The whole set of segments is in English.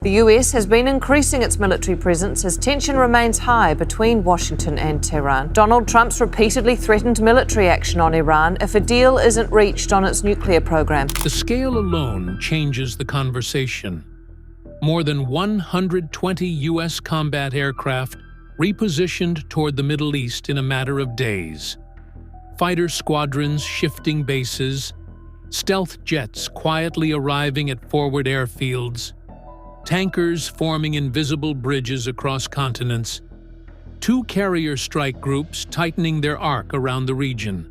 The US has been increasing its military presence as tension remains high between Washington and Tehran. Donald Trump's repeatedly threatened military action on Iran if a deal isn't reached on its nuclear program. The scale alone changes the conversation. More than 120 U.S. combat aircraft repositioned toward the Middle East in a matter of days. Fighter squadrons shifting bases, stealth jets quietly arriving at forward airfields, tankers forming invisible bridges across continents, two carrier strike groups tightening their arc around the region,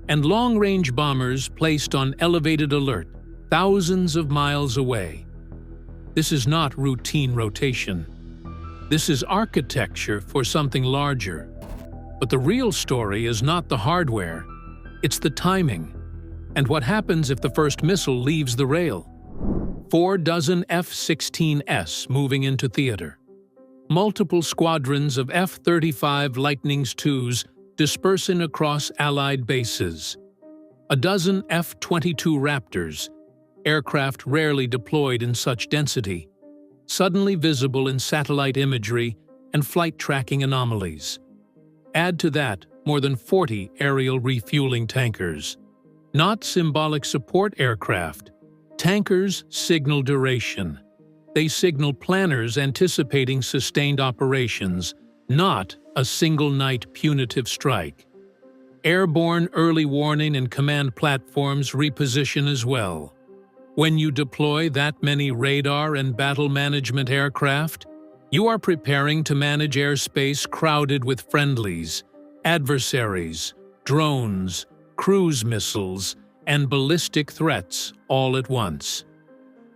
and long-range bombers placed on elevated alert thousands of miles away. This is not routine rotation. This is architecture for something larger. But the real story is not the hardware, it's the timing. And what happens if the first missile leaves the rail? 4 dozen F-16s moving into theater. Multiple squadrons of F-35 Lightnings IIs dispersing across Allied bases. A dozen F-22 Raptors, aircraft rarely deployed in such density, suddenly visible in satellite imagery and flight tracking anomalies. Add to that more than 40 aerial refueling tankers. Not symbolic support aircraft. Tankers signal duration. They signal planners anticipating sustained operations, not a single-night punitive strike. Airborne early warning and command platforms reposition as well. When you deploy that many radar and battle management aircraft, you are preparing to manage airspace crowded with friendlies, adversaries, drones, cruise missiles, and ballistic threats all at once.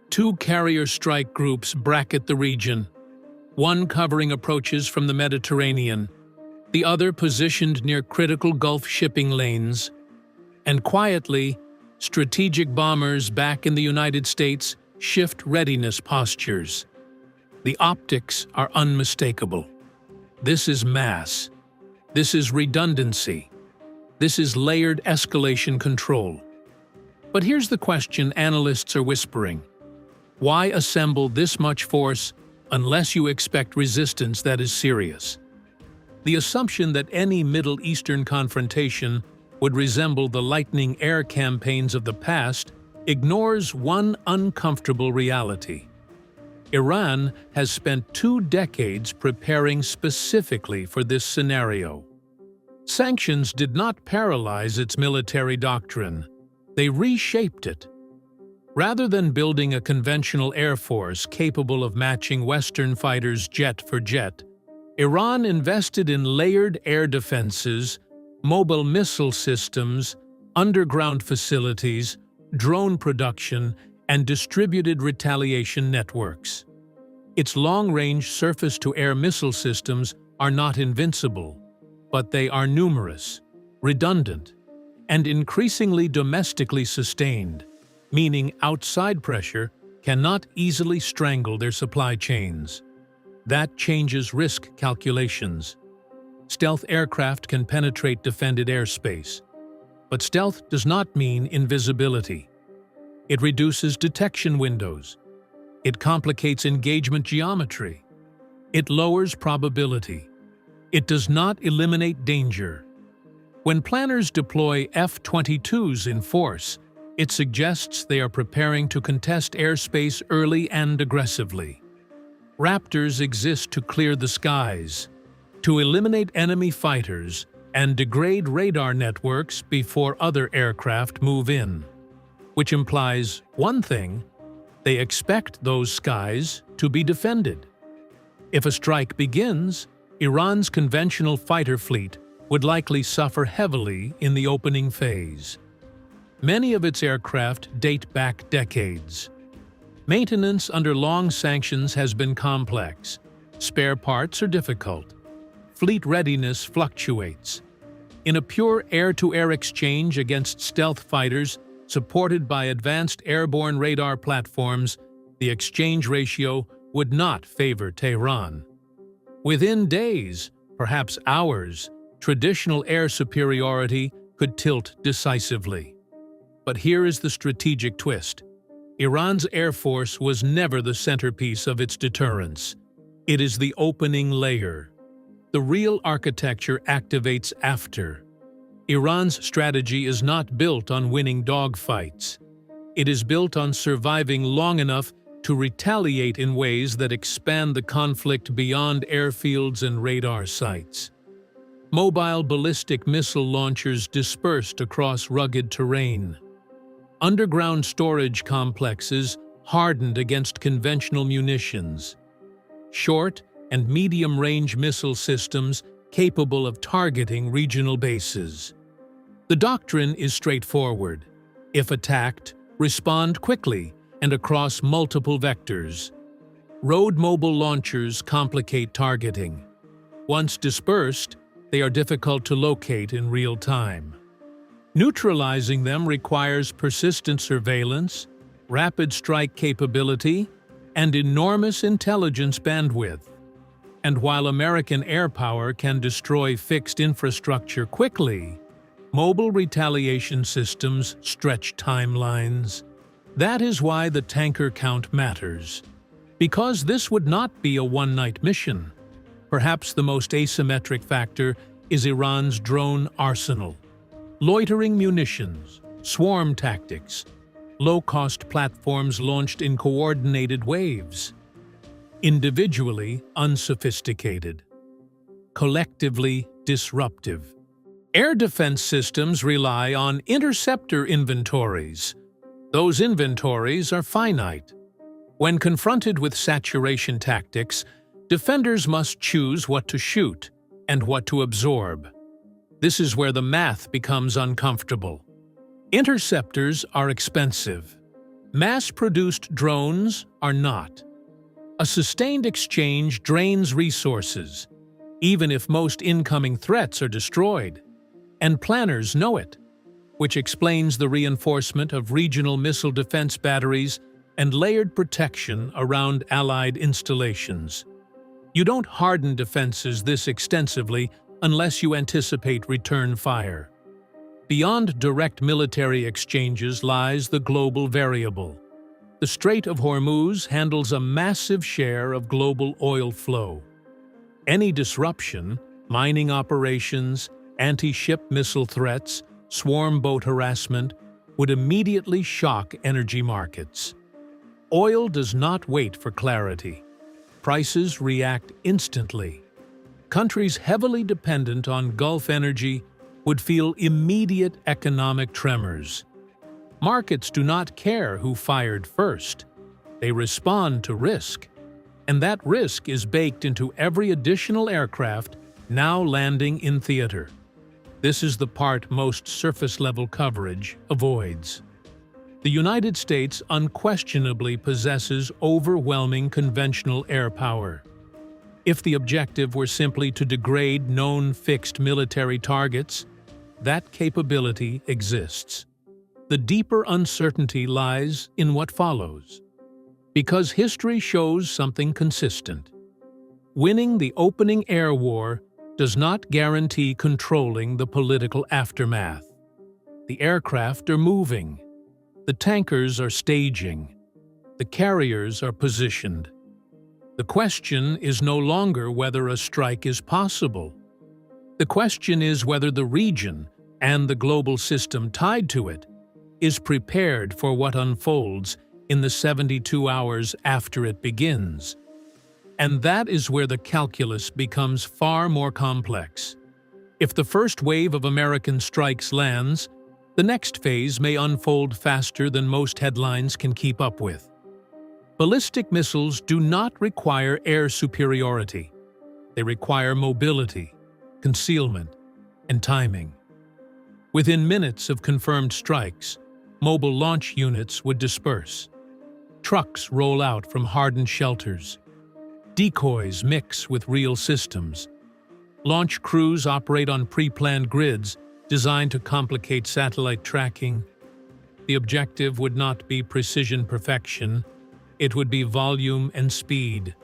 2 carrier strike groups bracket the region, one covering approaches from the Mediterranean, the other positioned near critical Gulf shipping lanes. And quietly, strategic bombers back in the United States shift readiness postures. The optics are unmistakable. This is mass. This is redundancy. This is layered escalation control. But here's the question analysts are whispering. Why assemble this much force unless you expect resistance that is serious? The assumption that any Middle Eastern confrontation would resemble the lightning air campaigns of the past ignores one uncomfortable reality. Iran has spent 2 decades preparing specifically for this scenario. Sanctions did not paralyze its military doctrine. They reshaped it. Rather than building a conventional air force capable of matching Western fighters jet for jet, Iran invested in layered air defenses, mobile missile systems, underground facilities, drone production, and distributed retaliation networks. Its long-range surface-to-air missile systems are not invincible, but they are numerous, redundant, and increasingly domestically sustained, meaning outside pressure cannot easily strangle their supply chains. That changes risk calculations. Stealth aircraft can penetrate defended airspace, but stealth does not mean invisibility. It reduces detection windows. It complicates engagement geometry. It lowers probability. It does not eliminate danger. When planners deploy F-22s in force, it suggests they are preparing to contest airspace early and aggressively. Raptors exist to clear the skies, to eliminate enemy fighters and degrade radar networks before other aircraft move in. Which implies one thing: they expect those skies to be defended. If a strike begins, Iran's conventional fighter fleet would likely suffer heavily in the opening phase. Many of its aircraft date back decades. Maintenance under long sanctions has been complex. Spare parts are difficult. Fleet readiness fluctuates. In a pure air-to-air exchange against stealth fighters supported by advanced airborne radar platforms, the exchange ratio would not favor Tehran. Within days, perhaps hours, traditional air superiority could tilt decisively. But here is the strategic twist. Iran's Air Force was never the centerpiece of its deterrence. It is the opening layer. The real architecture activates after. Iran's strategy is not built on winning dogfights. It is built on surviving long enough to retaliate in ways that expand the conflict beyond airfields and radar sites. Mobile ballistic missile launchers dispersed across rugged terrain. Underground storage complexes hardened against conventional munitions. Short and medium-range missile systems capable of targeting regional bases. The doctrine is straightforward. If attacked, respond quickly and across multiple vectors. Road mobile launchers complicate targeting. Once dispersed, they are difficult to locate in real time. Neutralizing them requires persistent surveillance, rapid strike capability, and enormous intelligence bandwidth. And while American air power can destroy fixed infrastructure quickly, mobile retaliation systems stretch timelines. That is why the tanker count matters. Because this would not be a one-night mission. Perhaps the most asymmetric factor is Iran's drone arsenal. Loitering munitions, swarm tactics, low-cost platforms launched in coordinated waves. Individually unsophisticated. Collectively disruptive. Air defense systems rely on interceptor inventories. Those inventories are finite. When confronted with saturation tactics, defenders must choose what to shoot and what to absorb. This is where the math becomes uncomfortable. Interceptors are expensive. Mass-produced drones are not. A sustained exchange drains resources, even if most incoming threats are destroyed. And planners know it, which explains the reinforcement of regional missile defense batteries and layered protection around Allied installations. You don't harden defenses this extensively unless you anticipate return fire. Beyond direct military exchanges lies the global variable. The Strait of Hormuz handles a massive share of global oil flow. Any disruption, mining operations, anti-ship missile threats, swarm boat harassment, would immediately shock energy markets. Oil does not wait for clarity. Prices react instantly. Countries heavily dependent on Gulf energy would feel immediate economic tremors. Markets do not care who fired first. They respond to risk. And that risk is baked into every additional aircraft now landing in theater. This is the part most surface-level coverage avoids. The United States unquestionably possesses overwhelming conventional air power. If the objective were simply to degrade known fixed military targets, that capability exists. The deeper uncertainty lies in what follows. Because history shows something consistent. Winning the opening air war does not guarantee controlling the political aftermath. The aircraft are moving. The tankers are staging. The carriers are positioned. The question is no longer whether a strike is possible. The question is whether the region and the global system tied to it is prepared for what unfolds in the 72 hours after it begins. And that is where the calculus becomes far more complex. If the first wave of American strikes lands, the next phase may unfold faster than most headlines can keep up with. Ballistic missiles do not require air superiority. They require mobility, concealment, and timing. Within minutes of confirmed strikes, mobile launch units would disperse. Trucks roll out from hardened shelters. Decoys mix with real systems. Launch crews operate on pre-planned grids designed to complicate satellite tracking. The objective would not be precision perfection. It would be volume and speed.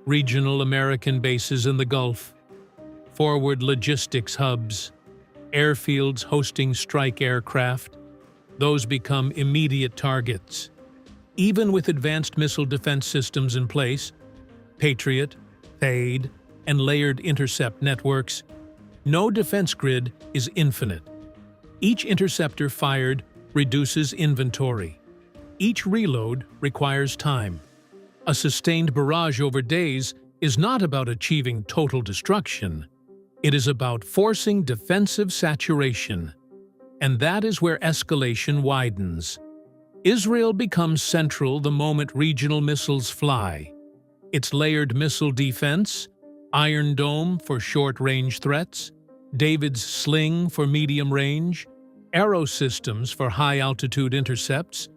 Regional American bases in the Gulf. Forward logistics hubs. Airfields hosting strike aircraft. Those become immediate targets. Even with advanced missile defense systems in place, Patriot, THAAD, and layered intercept networks, no defense grid is infinite. Each interceptor fired reduces inventory. Each reload requires time. A sustained barrage over days is not about achieving total destruction. It is about forcing defensive saturation. And that is where escalation widens. Israel becomes central the moment regional missiles fly. Its layered missile defense, Iron Dome for short-range threats, David's Sling for medium range, Arrow systems for high-altitude intercepts,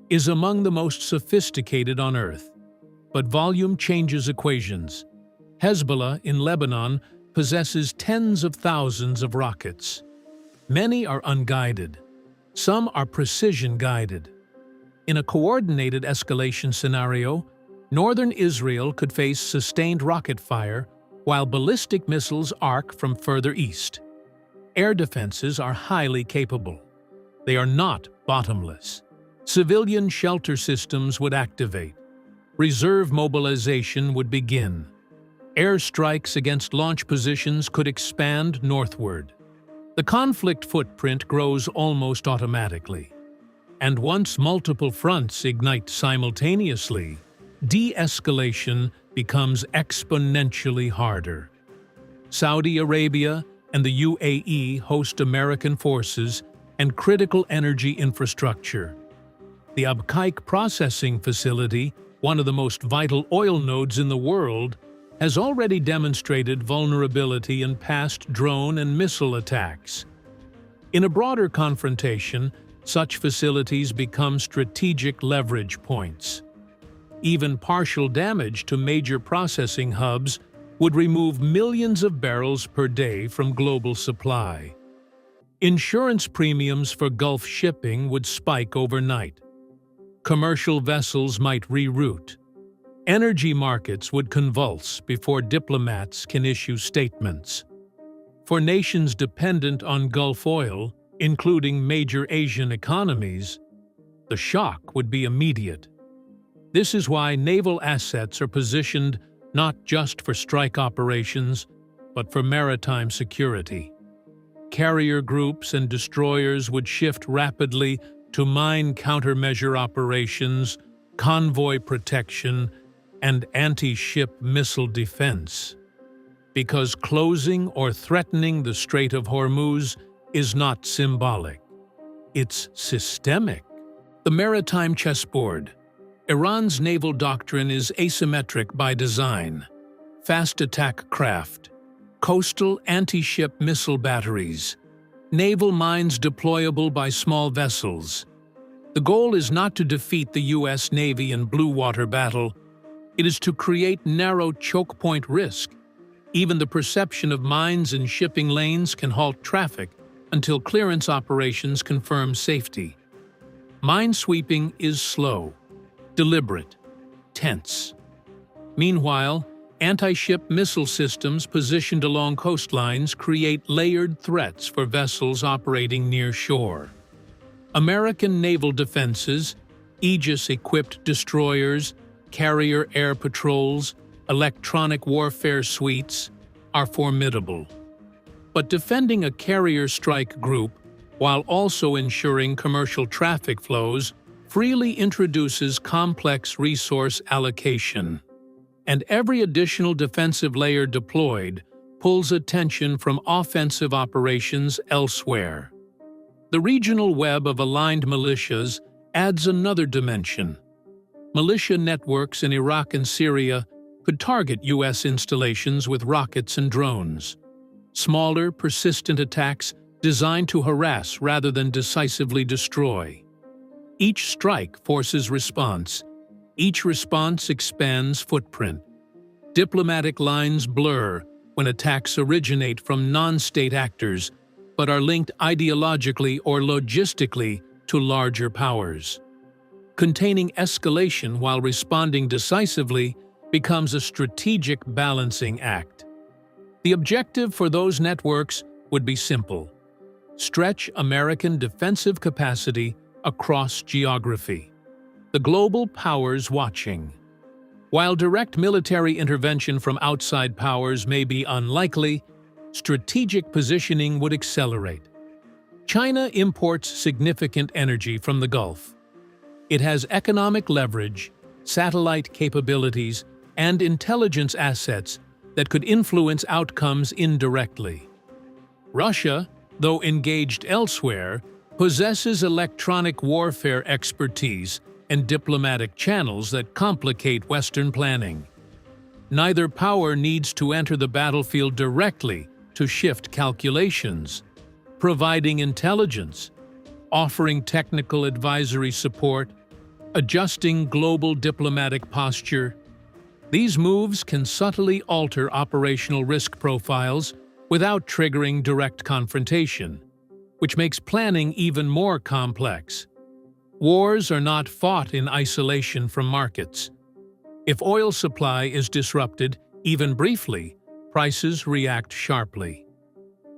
is among the most sophisticated on Earth. But volume changes equations. Hezbollah in Lebanon possesses tens of thousands of rockets. Many are unguided. Some are precision-guided. In a coordinated escalation scenario, northern Israel could face sustained rocket fire while ballistic missiles arc from further east. Air defenses are highly capable. They are not bottomless. Civilian shelter systems would activate. Reserve mobilization would begin. Airstrikes against launch positions could expand northward. The conflict footprint grows almost automatically. And once multiple fronts ignite simultaneously, de-escalation becomes exponentially harder. Saudi Arabia and the UAE host American forces and critical energy infrastructure. The Abqaiq processing facility, one of the most vital oil nodes in the world, has already demonstrated vulnerability in past drone and missile attacks. In a broader confrontation, such facilities become strategic leverage points. Even partial damage to major processing hubs would remove millions of barrels per day from global supply. Insurance premiums for Gulf shipping would spike overnight. Commercial vessels might reroute. Energy markets would convulse before diplomats can issue statements. For nations dependent on Gulf oil, including major Asian economies, the shock would be immediate. This is why naval assets are positioned not just for strike operations, but for maritime security. Carrier groups and destroyers would shift rapidly to mine countermeasure operations, convoy protection, and anti-ship missile defense. Because closing or threatening the Strait of Hormuz is not symbolic. It's systemic. The maritime chessboard. Iran's naval doctrine is asymmetric by design. Fast attack craft, coastal anti-ship missile batteries, naval mines deployable by small vessels. The goal is not to defeat the U.S. Navy in blue water battle. It is to create narrow choke point risk. Even the perception of mines in shipping lanes can halt traffic until clearance operations confirm safety. Mine sweeping is slow, deliberate, tense. Meanwhile, anti-ship missile systems positioned along coastlines create layered threats for vessels operating near shore. American naval defenses, Aegis-equipped destroyers, carrier air patrols, electronic warfare suites, are formidable. But defending a carrier strike group, while also ensuring commercial traffic flows, freely introduces complex resource allocation. And every additional defensive layer deployed pulls attention from offensive operations elsewhere. The regional web of aligned militias adds another dimension. Militia networks in Iraq and Syria could target U.S. installations with rockets and drones. Smaller, persistent attacks designed to harass rather than decisively destroy. Each strike forces response. Each response expands footprint. Diplomatic lines blur when attacks originate from non-state actors, but are linked ideologically or logistically to larger powers. Containing escalation while responding decisively becomes a strategic balancing act. The objective for those networks would be simple: stretch American defensive capacity across geography. The global powers watching. While direct military intervention from outside powers may be unlikely, strategic positioning would accelerate. China imports significant energy from the Gulf. It has economic leverage, satellite capabilities, and intelligence assets that could influence outcomes indirectly. Russia, though engaged elsewhere, possesses electronic warfare expertise and diplomatic channels that complicate Western planning. Neither power needs to enter the battlefield directly to shift calculations. Providing intelligence, offering technical advisory support, adjusting global diplomatic posture. These moves can subtly alter operational risk profiles without triggering direct confrontation, which makes planning even more complex. Wars are not fought in isolation from markets. If oil supply is disrupted, even briefly, prices react sharply.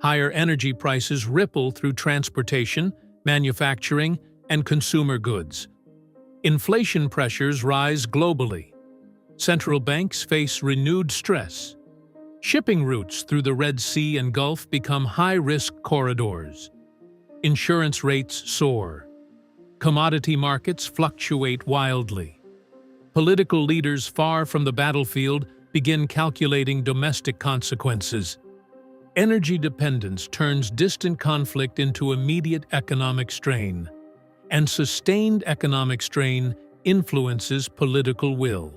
Higher energy prices ripple through transportation, manufacturing, and consumer goods. Inflation pressures rise globally. Central banks face renewed stress. Shipping routes through the Red Sea and Gulf become high-risk corridors. Insurance rates soar. Commodity markets fluctuate wildly. Political leaders far from the battlefield begin calculating domestic consequences. Energy dependence turns distant conflict into immediate economic strain, and sustained economic strain influences political will.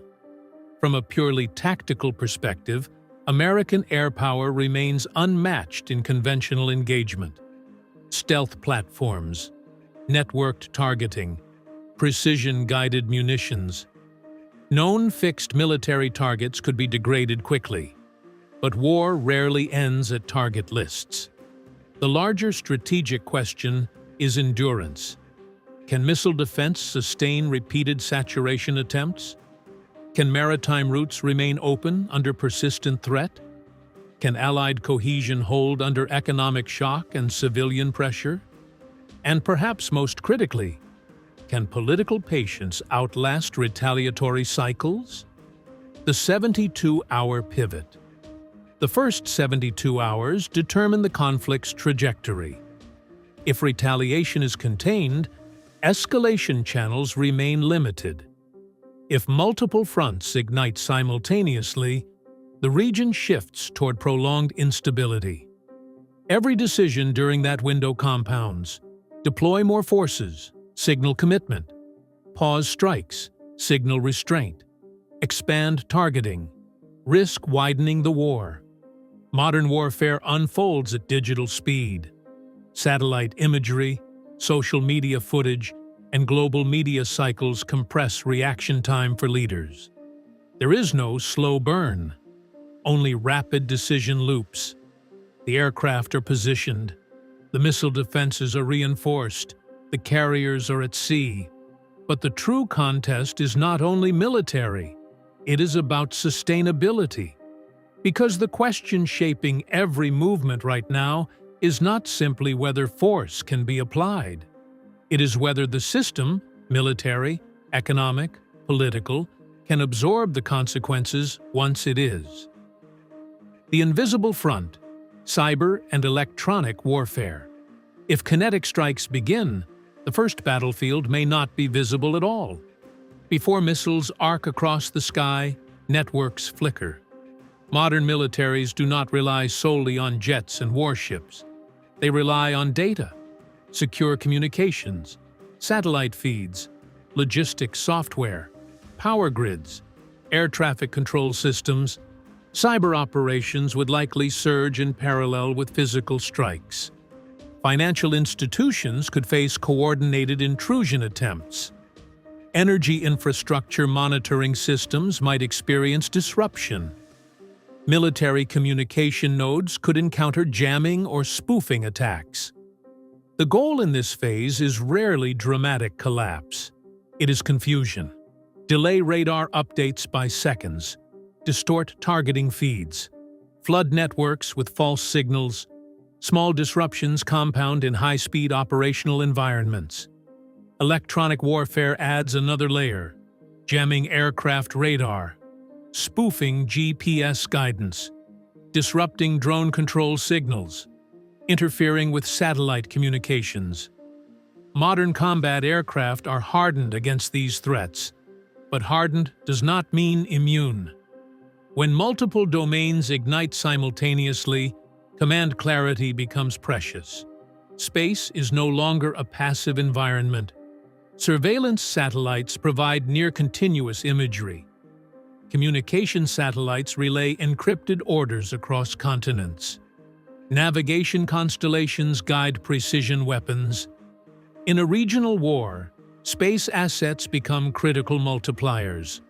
From a purely tactical perspective, American air power remains unmatched in conventional engagement. Stealth platforms, networked targeting, precision-guided munitions. Known fixed military targets could be degraded quickly, but war rarely ends at target lists. The larger strategic question is endurance. Can missile defense sustain repeated saturation attempts? Can maritime routes remain open under persistent threat? Can Allied cohesion hold under economic shock and civilian pressure? And perhaps most critically, can political patience outlast retaliatory cycles? The 72-hour pivot. The first 72 hours determine the conflict's trajectory. If retaliation is contained, escalation channels remain limited. If multiple fronts ignite simultaneously, the region shifts toward prolonged instability. Every decision during that window compounds. Deploy more forces, signal commitment. Pause strikes, signal restraint. Expand targeting, risk widening the war. Modern warfare unfolds at digital speed. Satellite imagery, social media footage, and global media cycles compress reaction time for leaders. There is no slow burn, only rapid decision loops. The aircraft are positioned, the missile defenses are reinforced, the carriers are at sea. But the true contest is not only military, it is about sustainability. Because the question shaping every movement right now is not simply whether force can be applied. It is whether the system, military, economic, political, can absorb the consequences once it is. The invisible front, cyber and electronic warfare. If kinetic strikes begin, the first battlefield may not be visible at all. Before missiles arc across the sky, networks flicker. Modern militaries do not rely solely on jets and warships. They rely on data, secure communications, satellite feeds, logistics software, power grids, air traffic control systems. Cyber operations would likely surge in parallel with physical strikes. Financial institutions could face coordinated intrusion attempts. Energy infrastructure monitoring systems might experience disruption. Military communication nodes could encounter jamming or spoofing attacks. The goal in this phase is rarely dramatic collapse. It is confusion. Delay radar updates by seconds. Distort targeting feeds. Flood networks with false signals. Small disruptions compound in high-speed operational environments. Electronic warfare adds another layer, jamming aircraft radar, spoofing GPS guidance, disrupting drone control signals, interfering with satellite communications. Modern combat aircraft are hardened against these threats, but hardened does not mean immune. When multiple domains ignite simultaneously, command clarity becomes precious. Space is no longer a passive environment. Surveillance satellites provide near-continuous imagery. Communication satellites relay encrypted orders across continents. Navigation constellations guide precision weapons. In a regional war, space assets become critical multipliers.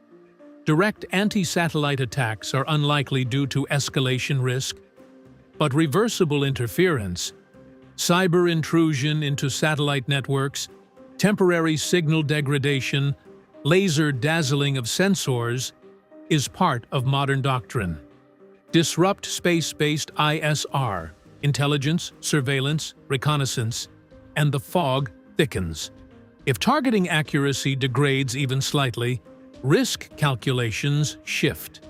Direct anti-satellite attacks are unlikely due to escalation risk, but reversible interference, cyber intrusion into satellite networks, temporary signal degradation, laser dazzling of sensors, is part of modern doctrine. Disrupt space-based ISR, intelligence, surveillance, reconnaissance, and the fog thickens. If targeting accuracy degrades even slightly, risk calculations shift,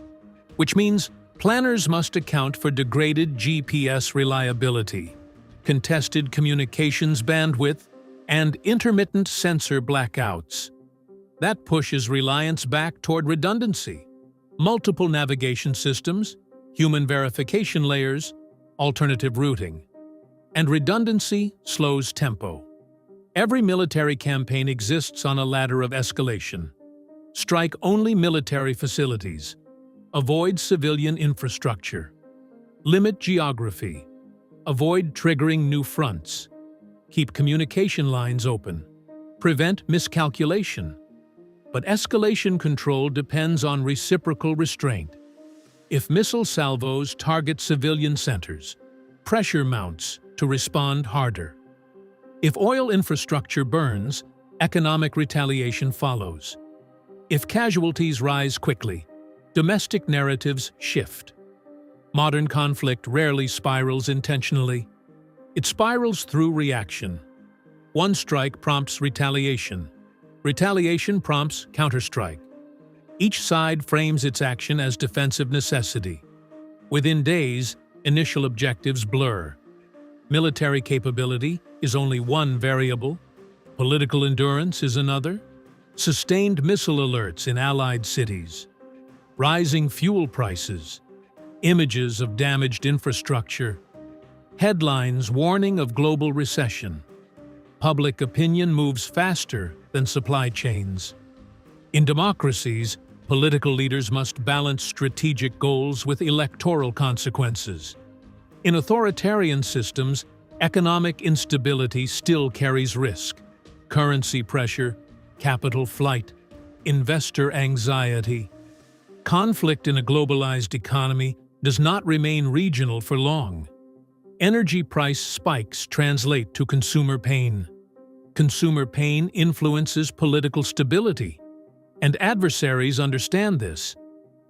which means planners must account for degraded GPS reliability, contested communications bandwidth, and intermittent sensor blackouts. That pushes reliance back toward redundancy. Multiple navigation systems, human verification layers, alternative routing. And redundancy slows tempo. Every military campaign exists on a ladder of escalation. Strike only military facilities. Avoid civilian infrastructure. Limit geography. Avoid triggering new fronts. Keep communication lines open. Prevent miscalculation. But escalation control depends on reciprocal restraint. If missile salvos target civilian centers, pressure mounts to respond harder. If oil infrastructure burns, economic retaliation follows. If casualties rise quickly, domestic narratives shift. Modern conflict rarely spirals intentionally. It spirals through reaction. One strike prompts retaliation. Retaliation prompts counterstrike. Each side frames its action as defensive necessity. Within days, initial objectives blur. Military capability is only one variable. Political endurance is another. Sustained missile alerts in allied cities. Rising fuel prices. Images of damaged infrastructure. Headlines warning of global recession. Public opinion moves faster than supply chains. In democracies, political leaders must balance strategic goals with electoral consequences. In authoritarian systems, economic instability still carries risk. Currency pressure, capital flight, investor anxiety. Conflict in a globalized economy does not remain regional for long. Energy price spikes translate to consumer pain. Consumer pain influences political stability. And adversaries understand this.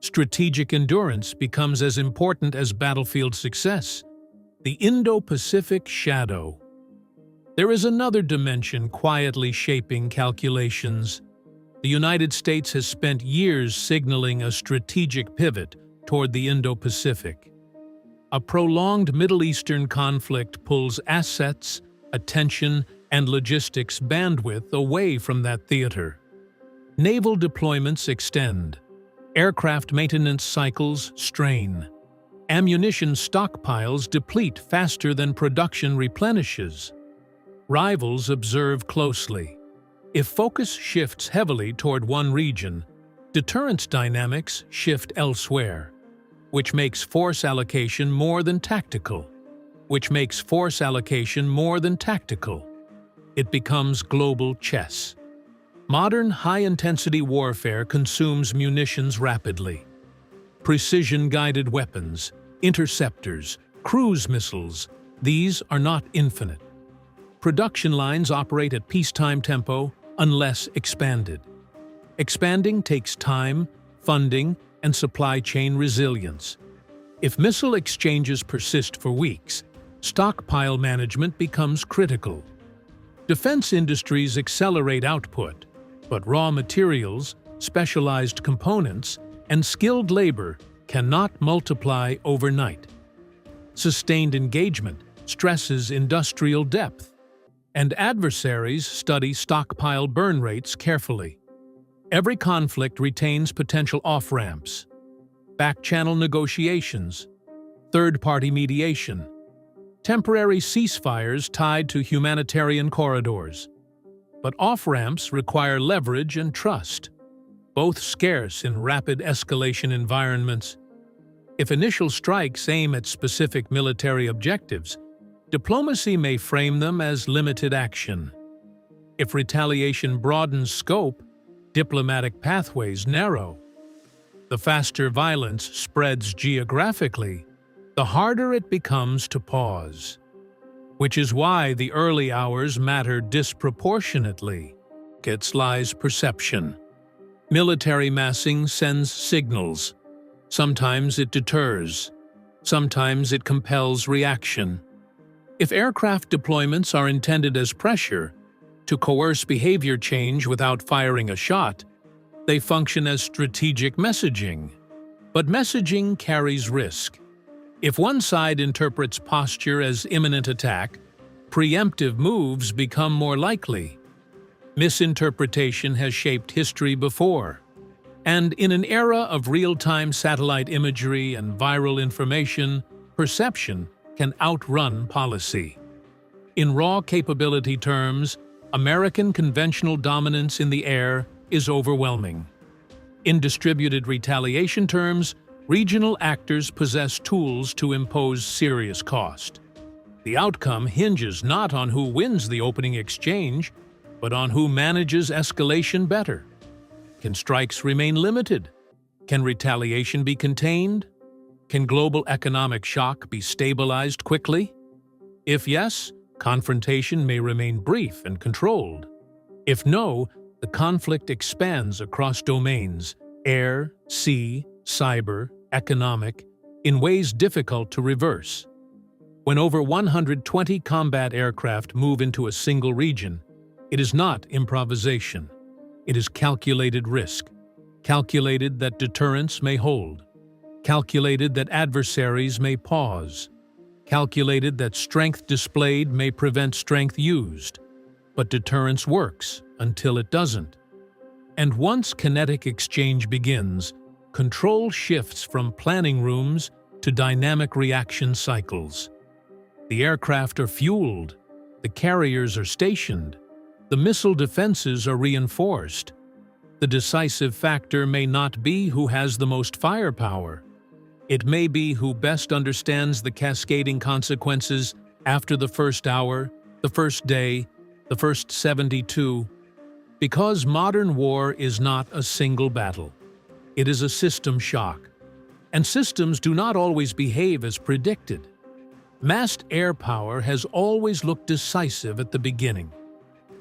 Strategic endurance becomes as important as battlefield success. The Indo-Pacific shadow. There is another dimension quietly shaping calculations. The United States has spent years signaling a strategic pivot toward the Indo-Pacific. A prolonged Middle Eastern conflict pulls assets, attention, and logistics bandwidth away from that theater. Naval deployments extend. Aircraft maintenance cycles strain. Ammunition stockpiles deplete faster than production replenishes. Rivals observe closely. If focus shifts heavily toward one region, deterrence dynamics shift elsewhere, which makes force allocation more than tactical. It becomes global chess. Modern high-intensity warfare consumes munitions rapidly. Precision-guided weapons, interceptors, cruise missiles, these are not infinite. Production lines operate at peacetime tempo unless expanded. Expanding takes time, funding, and supply chain resilience. If missile exchanges persist for weeks, stockpile management becomes critical. Defense industries accelerate output, but raw materials, specialized components, and skilled labor cannot multiply overnight. Sustained engagement stresses industrial depth, and adversaries study stockpile burn rates carefully. Every conflict retains potential off-ramps, back-channel negotiations, third-party mediation, temporary ceasefires tied to humanitarian corridors. But off-ramps require leverage and trust, both scarce in rapid escalation environments. If initial strikes aim at specific military objectives, diplomacy may frame them as limited action. If retaliation broadens scope, diplomatic pathways narrow. The faster violence spreads geographically, the harder it becomes to pause. Which is why the early hours matter disproportionately. It lies perception. Military massing sends signals. Sometimes it deters. Sometimes it compels reaction. If aircraft deployments are intended as pressure, to coerce behavior change without firing a shot, they function as strategic messaging. But messaging carries risk. If one side interprets posture as imminent attack, preemptive moves become more likely. Misinterpretation has shaped history before, and in an era of real-time satellite imagery and viral information, perception can outrun policy. In raw capability terms, American conventional dominance in the air is overwhelming. In distributed retaliation terms, regional actors possess tools to impose serious cost. The outcome hinges not on who wins the opening exchange, but on who manages escalation better. Can strikes remain limited? Can retaliation be contained? Can global economic shock be stabilized quickly? If yes, confrontation may remain brief and controlled. If no, the conflict expands across domains, air, sea, cyber, economic, in ways difficult to reverse. When over 120 combat aircraft move into a single region, it is not improvisation. It is calculated risk, calculated that deterrence may hold, calculated that adversaries may pause, calculated that strength displayed may prevent strength used. But deterrence works until it doesn't. And once kinetic exchange begins, control shifts from planning rooms to dynamic reaction cycles. The aircraft are fueled, the carriers are stationed, the missile defenses are reinforced. The decisive factor may not be who has the most firepower. It may be who best understands the cascading consequences after the first hour, the first day, the first 72. Because modern war is not a single battle. It is a system shock. And systems do not always behave as predicted. Massed air power has always looked decisive at the beginning.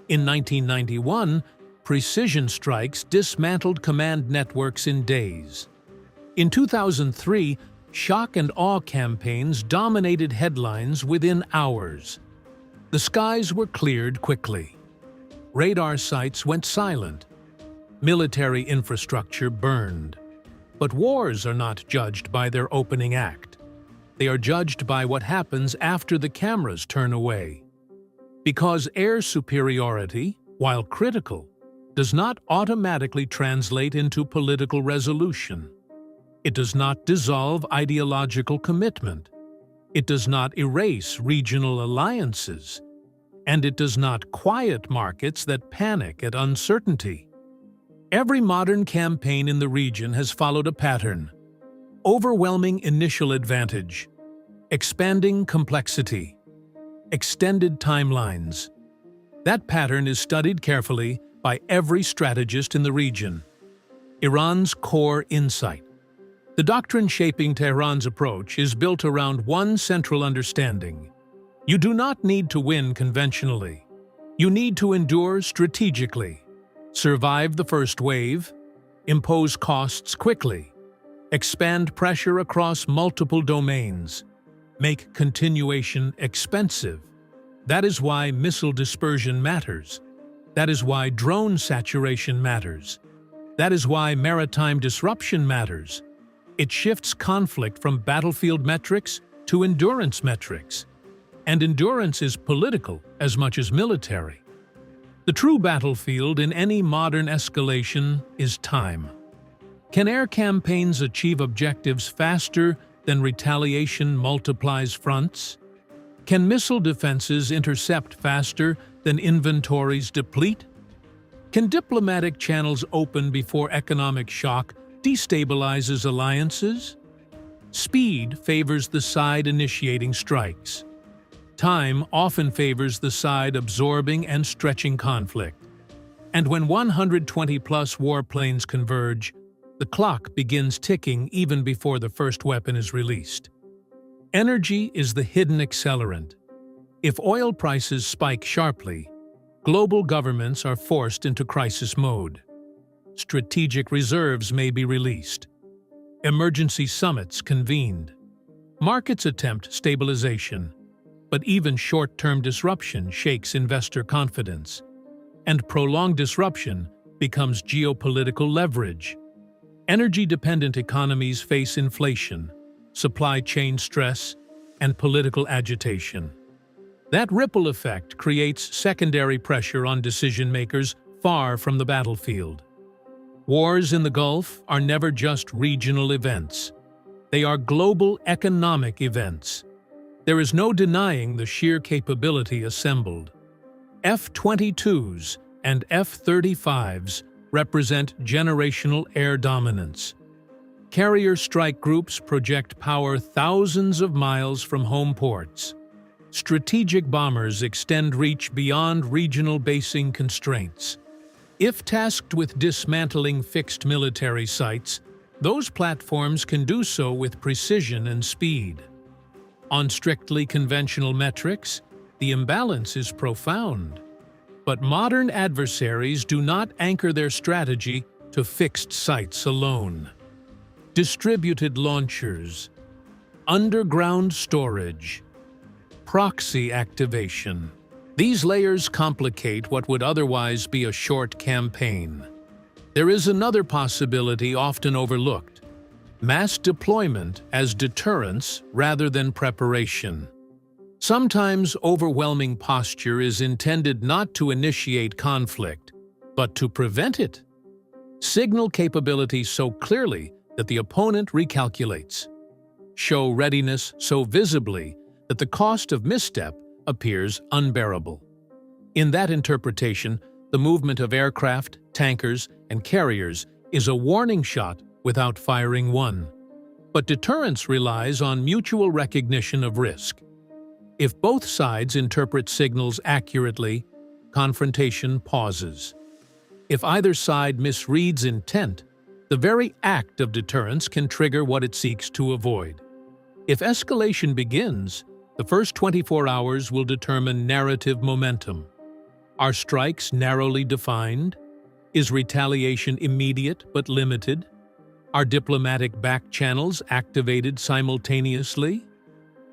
In 1991, precision strikes dismantled command networks in days. In 2003, shock and awe campaigns dominated headlines within hours. The skies were cleared quickly. Radar sites went silent. Military infrastructure burned. But wars are not judged by their opening act. They are judged by what happens after the cameras turn away. Because air superiority, while critical, does not automatically translate into political resolution. It does not dissolve ideological commitment. It does not erase regional alliances. And it does not quiet markets that panic at uncertainty. Every modern campaign in the region has followed a pattern: overwhelming initial advantage, expanding complexity, extended timelines. That pattern is studied carefully by every strategist in the region. Iran's core insight. The doctrine shaping Tehran's approach is built around one central understanding. You do not need to win conventionally. You need to endure strategically, survive the first wave, impose costs quickly, expand pressure across multiple domains, make continuation expensive, That is why missile dispersion matters. That is why drone saturation matters. That is why maritime disruption matters. It shifts conflict from battlefield metrics to endurance metrics. And endurance is political as much as military. The true battlefield in any modern escalation is time. Can air campaigns achieve objectives faster than retaliation multiplies fronts? Can missile defenses intercept faster than inventories deplete? Can diplomatic channels open before economic shock destabilizes alliances? Speed favors the side initiating strikes. Time often favors the side absorbing and stretching conflict. And when 120-plus warplanes converge, the clock begins ticking even before the first weapon is released. Energy is the hidden accelerant. If oil prices spike sharply, global governments are forced into crisis mode. Strategic reserves may be released. Emergency summits convened. Markets attempt stabilization, but even short-term disruption shakes investor confidence, and prolonged disruption becomes geopolitical leverage. Energy-dependent economies face inflation, supply chain stress, and political agitation. That ripple effect creates secondary pressure on decision-makers far from the battlefield. Wars in the Gulf are never just regional events. They are global economic events. There is no denying the sheer capability assembled. F-22s and F-35s represent generational air dominance. Carrier strike groups project power thousands of miles from home ports. Strategic bombers extend reach beyond regional basing constraints. If tasked with dismantling fixed military sites, those platforms can do so with precision and speed. On strictly conventional metrics, the imbalance is profound. But modern adversaries do not anchor their strategy to fixed sites alone. Distributed launchers, underground storage, proxy activation. These layers complicate what would otherwise be a short campaign. There is another possibility often overlooked: mass deployment as deterrence rather than preparation. Sometimes overwhelming posture is intended not to initiate conflict, but to prevent it. Signal capability so clearly that the opponent recalculates. Show readiness so visibly that the cost of misstep appears unbearable. In that interpretation, the movement of aircraft, tankers, and carriers is a warning shot without firing one. But deterrence relies on mutual recognition of risk. If both sides interpret signals accurately, confrontation pauses. If either side misreads intent, the very act of deterrence can trigger what it seeks to avoid. If escalation begins, the first 24 hours will determine narrative momentum. Are strikes narrowly defined? Is retaliation immediate but limited? Are diplomatic back channels activated simultaneously?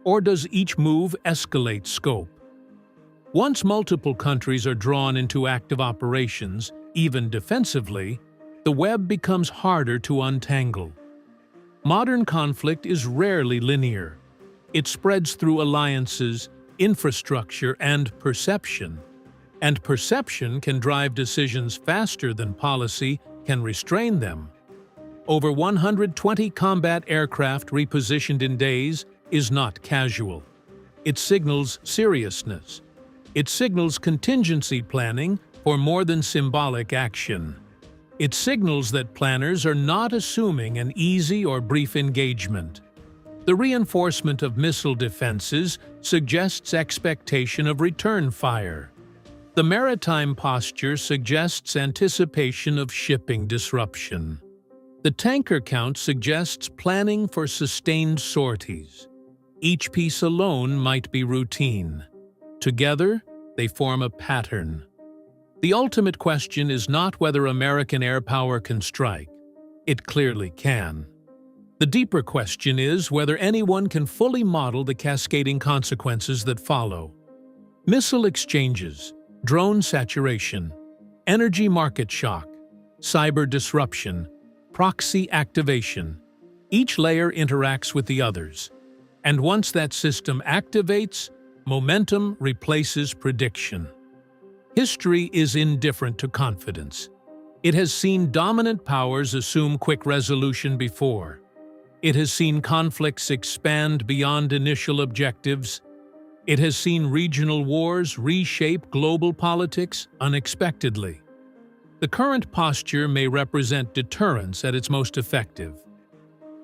Or does each move escalate scope? Once multiple countries are drawn into active operations, even defensively, the web becomes harder to untangle. Modern conflict is rarely linear. It spreads through alliances, infrastructure, and perception. And perception can drive decisions faster than policy can restrain them. Over 120 combat aircraft repositioned in days is not casual. It signals seriousness. It signals contingency planning for more than symbolic action. It signals that planners are not assuming an easy or brief engagement. The reinforcement of missile defenses suggests expectation of return fire. The maritime posture suggests anticipation of shipping disruption. The tanker count suggests planning for sustained sorties. Each piece alone might be routine. Together, they form a pattern. The ultimate question is not whether American air power can strike. It clearly can. The deeper question is whether anyone can fully model the cascading consequences that follow. Missile exchanges, drone saturation, energy market shock, cyber disruption, proxy activation. Each layer interacts with the others. And once that system activates, momentum replaces prediction. History is indifferent to confidence. It has seen dominant powers assume quick resolution before. It has seen conflicts expand beyond initial objectives. It has seen regional wars reshape global politics unexpectedly. The current posture may represent deterrence at its most effective,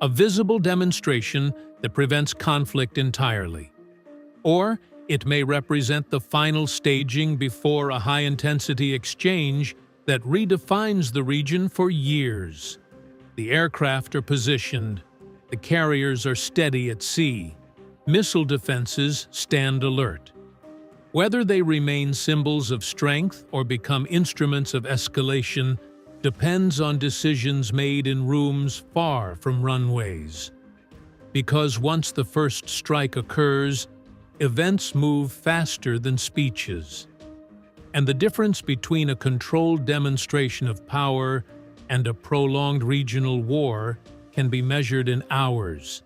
a visible demonstration that prevents conflict entirely. Or it may represent the final staging before a high-intensity exchange that redefines the region for years. The aircraft are positioned, the carriers are steady at sea, missile defenses stand alert. Whether they remain symbols of strength or become instruments of escalation depends on decisions made in rooms far from runways. Because once the first strike occurs, events move faster than speeches. And the difference between a controlled demonstration of power and a prolonged regional war can be measured in hours,